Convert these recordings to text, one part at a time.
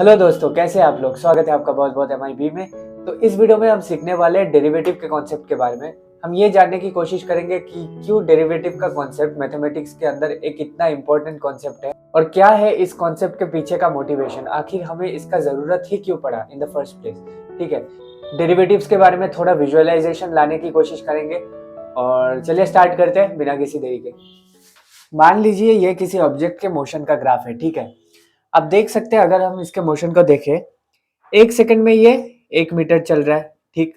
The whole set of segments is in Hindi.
हेलो दोस्तों, कैसे हैं आप लोग। स्वागत है आपका बहुत बहुत MIB में। तो इस वीडियो में हम सीखने वाले हैं डेरिवेटिव के कॉन्सेप्ट के बारे में। हम ये जानने की कोशिश करेंगे कि क्यों डेरिवेटिव का कॉन्सेप्ट मैथमेटिक्स के अंदर एक इतना इंपॉर्टेंट कॉन्सेप्ट है और क्या है इस कॉन्सेप्ट के पीछे का मोटिवेशन, आखिर हमें इसका जरूरत ही क्यों पड़ा इन द फर्स्ट प्लेस। ठीक है, डेरिवेटिव्स के बारे में थोड़ा विजुअलाइजेशन लाने की कोशिश करेंगे और चलिए स्टार्ट करते हैं बिना किसी देरी के। मान लीजिए ये किसी ऑब्जेक्ट के मोशन का ग्राफ है। ठीक है, आप देख सकते हैं, अगर हम इसके मोशन को देखें, 1 सेकंड में ये 1 मीटर चल रहा है। ठीक,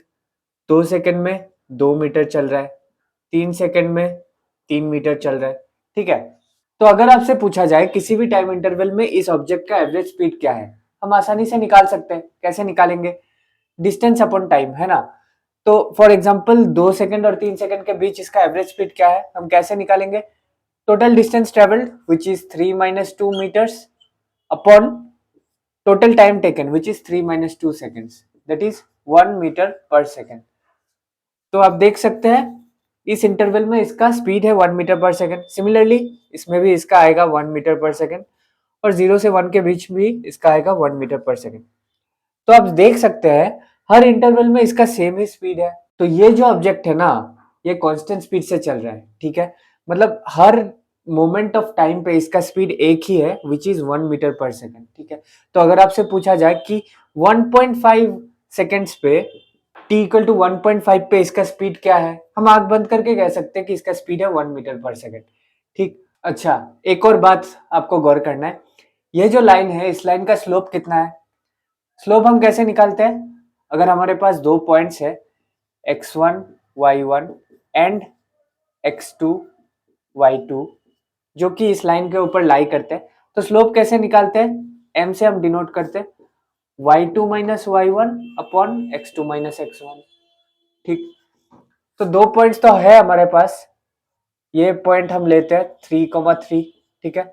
2 सेकंड में 2 मीटर चल रहा है, 3 सेकंड में 3 मीटर चल रहा है। ठीक है, तो अगर आपसे पूछा जाए किसी भी टाइम इंटरवल में इस ऑब्जेक्ट का एवरेज स्पीड क्या है, हम आसानी से निकाल सकते हैं। कैसे निकालेंगे? डिस्टेंस अपॉन टाइम, है ना। तो फॉर एग्जाम्पल 2 सेकंड और 3 सेकंड के बीच इसका एवरेज स्पीड क्या है, हम कैसे निकालेंगे? Total distance travelled which is 3 - 2 metres upon total time taken which is 3 - 2 seconds, that is 1 metre पर सेकेंड। तो आप देख सकते हैं इस इंटरवल में इसका स्पीड है 1 मीटर पर सेकेंड। सिमिलरली इसमें भी इसका आएगा 1 मीटर पर सेकेंड और 0 से 1 के बीच भी इसका आएगा 1 मीटर पर सेकेंड। तो आप देख सकते हैं हर इंटरवल में इसका सेम ही स्पीड है। तो ये जो ऑब्जेक्ट है ना, ये कांस्टेंट स्पीड से चल रहा है। ठीक है, मतलब हर मोमेंट ऑफ टाइम पे इसका स्पीड एक ही है विच इज 1 मीटर पर सेकेंड। ठीक है, तो अगर आपसे पूछा जाए कि 1.5 सेकेंड्स पे t = 1.5 पे इसका स्पीड क्या है, हम आंख बंद करके कह सकते हैं कि इसका स्पीड है 1 मीटर पर सेकेंड। ठीक, अच्छा एक और बात आपको गौर करना है, ये जो लाइन है इस लाइन का स्लोप कितना है। स्लोप हम कैसे निकालते हैं? अगर हमारे पास दो पॉइंट्स है x1 y1 and x2 y2 जो कि इस लाइन के ऊपर लाई करते हैं, तो स्लोप कैसे निकालते हैं? m से हम डिनोट करते हैं y2 - y1 upon x2 - x1। ठीक, तो दो पॉइंट्स तो है हमारे पास। ये पॉइंट हम लेते हैं 3,3। ठीक है,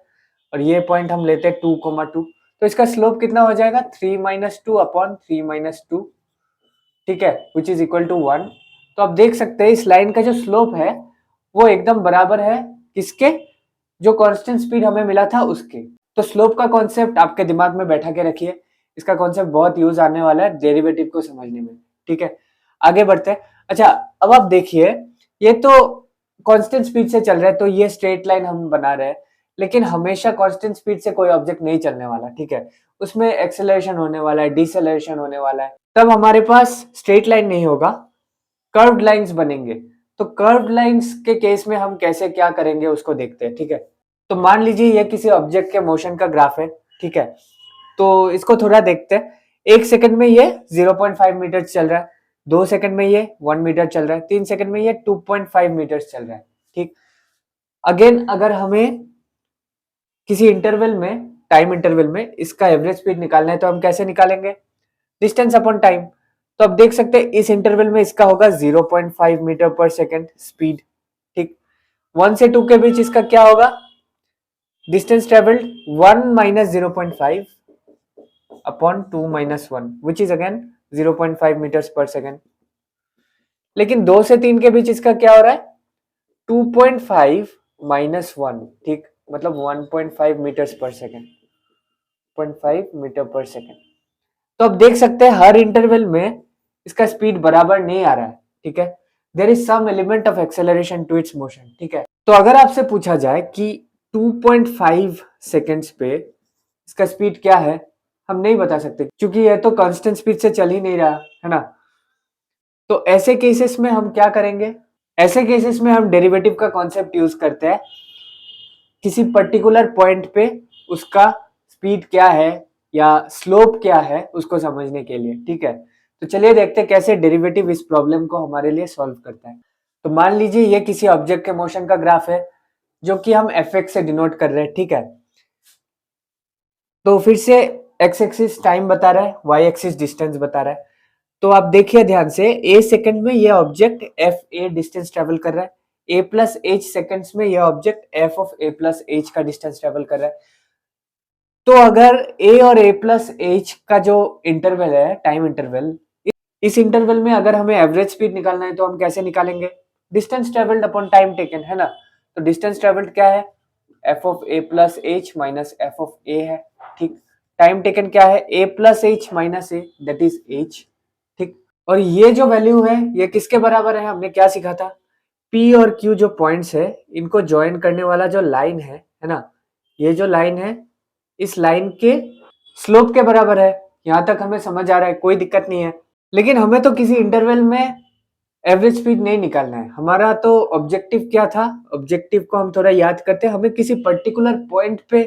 और ये पॉइंट हम लेते हैं 2,2। तो इसका स्लोप कितना हो जाएगा? 3 - 2 अपॉन 3 - 2। ठीक है, विच इज इक्वल टू 1। तो आप देख सकते हैं इस लाइन का जो स्लोप है वो एकदम बराबर है किसके? जो कांस्टेंट स्पीड हमें मिला था उसके। तो स्लोप का कॉन्सेप्ट आपके दिमाग में बैठा के रखिए, इसका कॉन्सेप्ट बहुत यूज आने वाला है डेरिवेटिव को समझने में। ठीक है, आगे बढ़ते हैं। अच्छा, अब आप देखिए ये तो कांस्टेंट स्पीड से चल रहा है, तो ये स्ट्रेट लाइन हम बना रहे हैं, लेकिन हमेशा कांस्टेंट स्पीड से कोई ऑब्जेक्ट नहीं चलने वाला। ठीक है, उसमें एक्सेलरेशन होने वाला है, डिसेलरेशन होने वाला है, तब हमारे पास स्ट्रेट लाइन नहीं होगा, कर्व्ड लाइंस बनेंगे। तो कर्व्ड लाइंस के केस में हम कैसे क्या करेंगे उसको देखते हैं। ठीक है, तो मान लीजिए ये किसी ऑब्जेक्ट के मोशन का ग्राफ है। ठीक है, तो इसको थोड़ा देखते हैं। 1 सेकंड में ये 0.5 मीटर चल रहा है, 2 सेकंड में ये 1 मीटर चल रहा है, 3 सेकंड में ये 2.5 मीटर चल रहा है। ठीक, अगेन अगर हमें किसी इंटरवल में, टाइम इंटरवल में इसका एवरेज स्पीड निकालना है, तो हम कैसे निकालेंगे? Distance upon time. तो आप देख सकते हैं इस इंटरवल में इसका होगा 0.5 मीटर पर सेकेंड स्पीड। ठीक, 1 से 2 के बीच इसका क्या होगा? Distance travelled 1 - 0.5 upon 2 - 1 which is again 0.5 metres per second. लेकिन 2 से 3 के बीच इसका क्या हो रहा है? 2.5 - 1। ठीक, मतलब 1.5 मीटर्स पर सेकेंड, 0.5 मीटर पर सेकेंड। तो आप देख सकते हैं हर इंटरवल में इसका स्पीड बराबर नहीं आ रहा है। ठीक है, there is some element of acceleration to its motion. ठीक है, तो अगर आपसे पूछा जाए कि 2.5 सेकेंड्स पे इसका स्पीड क्या है, हम नहीं बता सकते क्योंकि यह तो कांस्टेंट स्पीड से चल ही नहीं रहा है ना। तो ऐसे केसेस में हम क्या करेंगे? ऐसे केसेस में हम डेरिवेटिव का कॉन्सेप्ट यूज करते हैं किसी पर्टिकुलर पॉइंट पे उसका स्पीड क्या है या स्लोप क्या है उसको समझने के लिए। ठीक है, तो चलिए देखते हैं कैसे डेरिवेटिव इस प्रॉब्लम को हमारे लिए सॉल्व करता है। तो मान लीजिए ये किसी ऑब्जेक्ट के मोशन का ग्राफ है जो कि हम fx से डिनोट कर रहे हैं। ठीक है, तो फिर से x एक्सिस टाइम बता रहा है, y एक्सिस डिस्टेंस बता रहा है। तो आप देखिए ध्यान से, a सेकंड में ये object F A distance travel कर रहा है, a प्लस एच सेकेंड्स में ये object F of A plus H का डिस्टेंस ट्रेवल कर रहा है। तो अगर a और a प्लस एच का जो इंटरवल है, टाइम इंटरवल, इस इंटरवल में अगर हमें एवरेज स्पीड निकालना है तो हम कैसे निकालेंगे? Distance travelled upon time taken, है ना। तो डिस्टेंस ट्रेवल्ड क्या है? F of A plus H minus F of A है। ठीक, टाइम टेकन क्या है, a plus H minus A, that is H. ठीक, और ये जो वैल्यू है ये किसके बराबर है, हमने क्या सीखा था, P और Q जो पॉइंट्स है इनको ज्वाइन करने वाला जो लाइन है ना, ये जो लाइन है इस लाइन के स्लोप के बराबर है। यहां तक हमें समझ आ रहा है, कोई दिक्कत नहीं है। लेकिन हमें तो किसी इंटरवल में एवरेज स्पीड नहीं निकालना है, हमारा तो ऑब्जेक्टिव क्या था, ऑब्जेक्टिव को हम थोड़ा याद करते हैं, हमें किसी पर्टिकुलर पॉइंट पे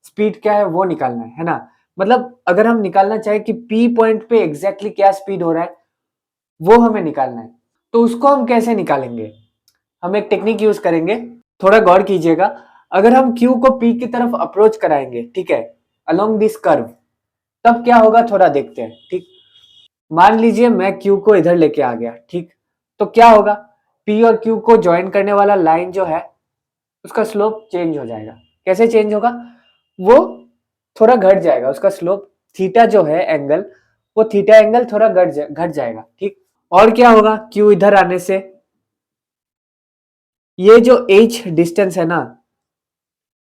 स्पीड क्या है वो निकालना है ना। मतलब अगर हम निकालना चाहे कि P पॉइंट पे एग्जैक्टली क्या स्पीड हो रहा है वो हमें निकालना है, तो उसको हम कैसे निकालेंगे, हम एक टेक्निक यूज करेंगे, थोड़ा गौर कीजिएगा। अगर हम Q को P की तरफ अप्रोच कराएंगे, ठीक है, अलोंग दिस कर्व, तब क्या होगा थोड़ा देखते हैं। ठीक, मान लीजिए मैं Q को इधर लेके आ गया, ठीक, तो क्या होगा, P और Q को ज्वाइन करने वाला लाइन जो है उसका स्लोप चेंज हो जाएगा। कैसे चेंज होगा, वो थोड़ा घट जाएगा, उसका स्लोप थीटा जो है एंगल, वो थीटा एंगल थोड़ा घट जाएगा। ठीक, और क्या होगा, Q इधर आने से ये जो h डिस्टेंस है ना,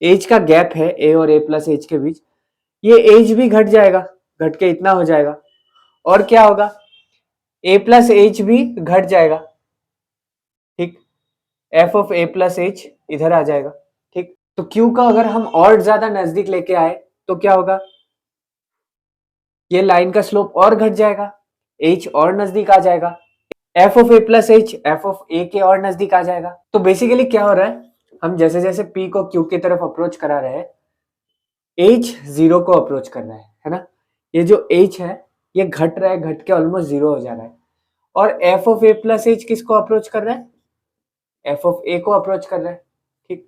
h का गैप है a और a प्लस h के बीच, ये h भी घट जाएगा, घट के इतना हो जाएगा। और क्या होगा, a प्लस h भी घट जाएगा। ठीक, f of a plus h इधर आ जाएगा। ठीक, तो Q का अगर हम और ज्यादा नजदीक लेके आए तो क्या होगा, ये लाइन का स्लोप और घट जाएगा, h और नजदीक आ जाएगा, f of a plus h f of a के और नजदीक आ जाएगा। तो बेसिकली क्या हो रहा है, हम जैसे जैसे p को q की तरफ अप्रोच करा रहे हैं, h जीरो को अप्रोच कर रहा है ना, ये जो h है ये घट रहा है, घट के ऑलमोस्ट जीरो हो जा रहा है। और f of a plus h किसको अप्रोच कर रहा है, f ऑफ a को अप्रोच कर रहा है। ठीक,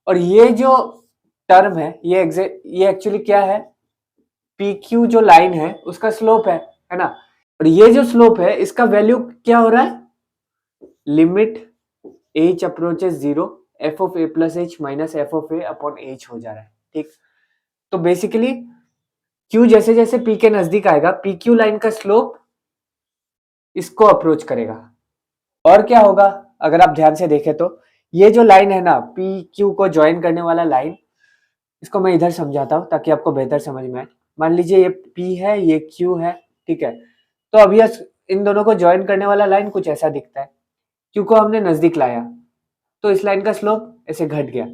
और ये जो टर्म है ये एक्चुअली क्या है, पी क्यू जो लाइन है उसका स्लोप है ना। और ये जो स्लोप है इसका वैल्यू क्या हो रहा है, limit h approaches zero, f of a plus h minus f of a upon h हो जा रहा है। ठीक, तो बेसिकली q जैसे जैसे p के नजदीक आएगा, पी क्यू लाइन का स्लोप इसको अप्रोच करेगा। और क्या होगा, अगर आप ध्यान से देखें तो ये जो लाइन है ना, पी क्यू को ज्वाइन करने वाला लाइन, इसको मैं इधर समझाता हूँ ताकि आपको बेहतर समझ में आए। मान लीजिए ये P है, ये Q है, ठीक है, तो अब ये इन दोनों को ज्वाइन करने वाला लाइन कुछ ऐसा दिखता है। Q को हमने नजदीक लाया तो इस लाइन का स्लोप ऐसे घट गया।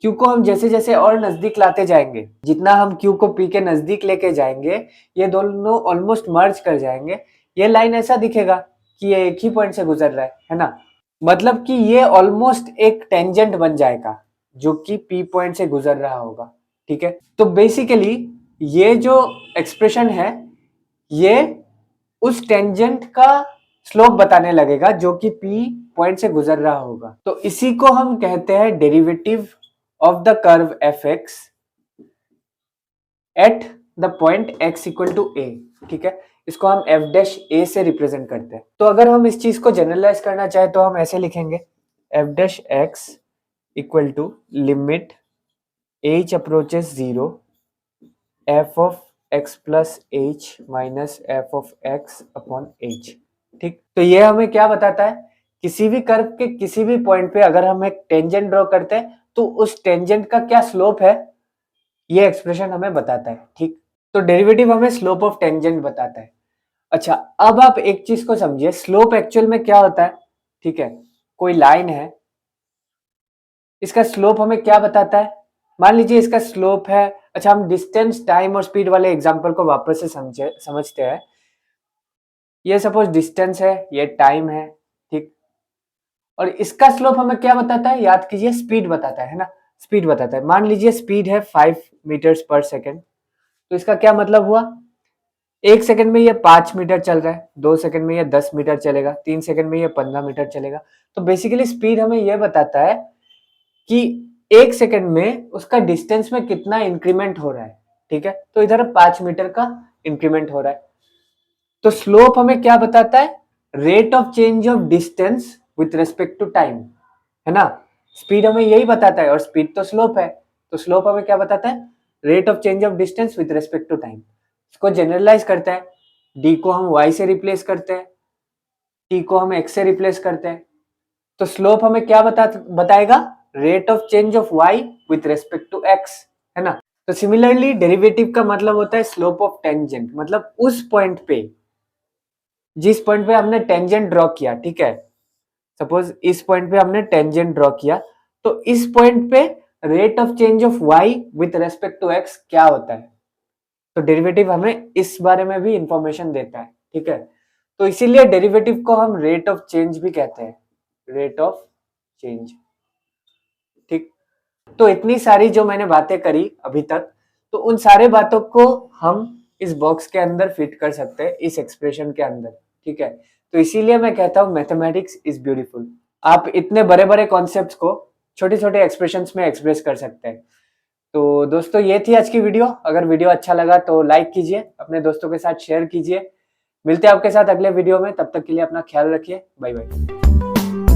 Q को हम जैसे जैसे और नजदीक लाते जाएंगे, जितना हम Q को P के नजदीक लेके जाएंगे, ये दोनों ऑलमोस्ट मर्ज कर जाएंगे, ये लाइन ऐसा दिखेगा कि ये एक ही पॉइंट से गुजर रहा है ना। मतलब कि ये ऑलमोस्ट एक टेंजेंट बन जाएगा जो कि P पॉइंट से गुजर रहा होगा। ठीक है, तो बेसिकली ये जो एक्सप्रेशन है ये उस टेंजेंट का स्लोप बताने लगेगा जो कि P पॉइंट से गुजर रहा होगा। तो इसी को हम कहते हैं derivative of the curve fx at the point x equal to a। ठीक है, इसको हम f डैश a से रिप्रेजेंट करते हैं। तो अगर हम इस चीज को जनरलाइज करना चाहे तो हम ऐसे लिखेंगे, f dash x equal to limit h approaches zero, f of x plus h minus f of x upon h। ठीक, तो ये हमें क्या बताता है, किसी भी कर्व के किसी भी पॉइंट पे अगर हम एक टेंजेंट ड्रॉ करते हैं तो उस टेंजेंट का क्या स्लोप है ये एक्सप्रेशन हमें बताता है। ठीक, तो डेरिवेटिव हमें स्लोप ऑफ टेंजेंट बताता है। अच्छा, अब आप एक चीज को समझिए, स्लोप एक्चुअल में क्या होता है। ठीक है, कोई लाइन है, इसका स्लोप हमें क्या बताता है, मान लीजिए इसका स्लोप है, अच्छा हम डिस्टेंस टाइम और स्पीड वाले एग्जांपल को वापस से समझते हैं। ये सपोज डिस्टेंस है, ये टाइम है, ठीक, और इसका स्लोप हमें क्या बताता है, याद कीजिए स्पीड बताता है ना, स्पीड बताता है। मान लीजिए स्पीड है 5 मीटर्स पर सेकेंड, तो इसका क्या मतलब हुआ, 1 सेकंड में ये 5 मीटर चल रहा है, 2 सेकंड में ये 10 मीटर चलेगा, 3 सेकंड में ये 15 मीटर चलेगा। तो बेसिकली स्पीड हमें ये बताता है कि 1 सेकंड में उसका डिस्टेंस में कितना इंक्रीमेंट हो रहा है। ठीक है, तो इधर 5 मीटर का इंक्रीमेंट हो रहा है। तो स्लोप हमें क्या बताता है, rate of change of distance with respect to time, है ना। स्पीड हमें यही बताता है और स्पीड तो स्लोप है, तो स्लोप हमें क्या बताता है, rate of change of distance with respect to time. इसको जनरलाइज करते हैं, डी को हम वाई से रिप्लेस करते हैं, टी को हम एक्स से रिप्लेस करते हैं, तो स्लोप हमें क्या बताएगा, rate of change of y with respect to x, है ना। तो सिमिलरली डेरिवेटिव का मतलब होता है स्लोप ऑफ टेंजेंट, मतलब उस पॉइंट पे, जिस पॉइंट पे हमने टेंजेंट ड्रॉ किया, ठीक है, सपोज इस पॉइंट पे हमने टेंजेंट ड्रॉ किया, तो इस पॉइंट पे rate of change of y with respect to x क्या होता है। तो डेरिवेटिव हमें इस बारे में भी इंफॉर्मेशन देता है, ठीक है। तो इसीलिए डेरिवेटिव को हम रेट ऑफ चेंज भी कहते हैं, रेट ऑफ चेंज, ठीक। तो इतनी सारी जो मैंने बातें करी अभी तक, तो उन सारे बातों को हम इस बॉक्स के अंदर फिट कर सकते हैं, इस एक्सप्रेशन के अंदर, ठीक है। तो इसीलिए मैं कहता हूं मैथमेटिक्स इज ब्यूटीफुल। आप इतने बड़े बड़े कॉन्सेप्ट्स को छोटे छोटे एक्सप्रेशंस में एक्सप्रेस कर सकते हैं। तो दोस्तों ये थी आज की वीडियो। अगर वीडियो अच्छा लगा तो लाइक कीजिए, अपने दोस्तों के साथ शेयर कीजिए। मिलते हैं आपके साथ अगले वीडियो में, तब तक के लिए अपना ख्याल रखिए। Bye bye.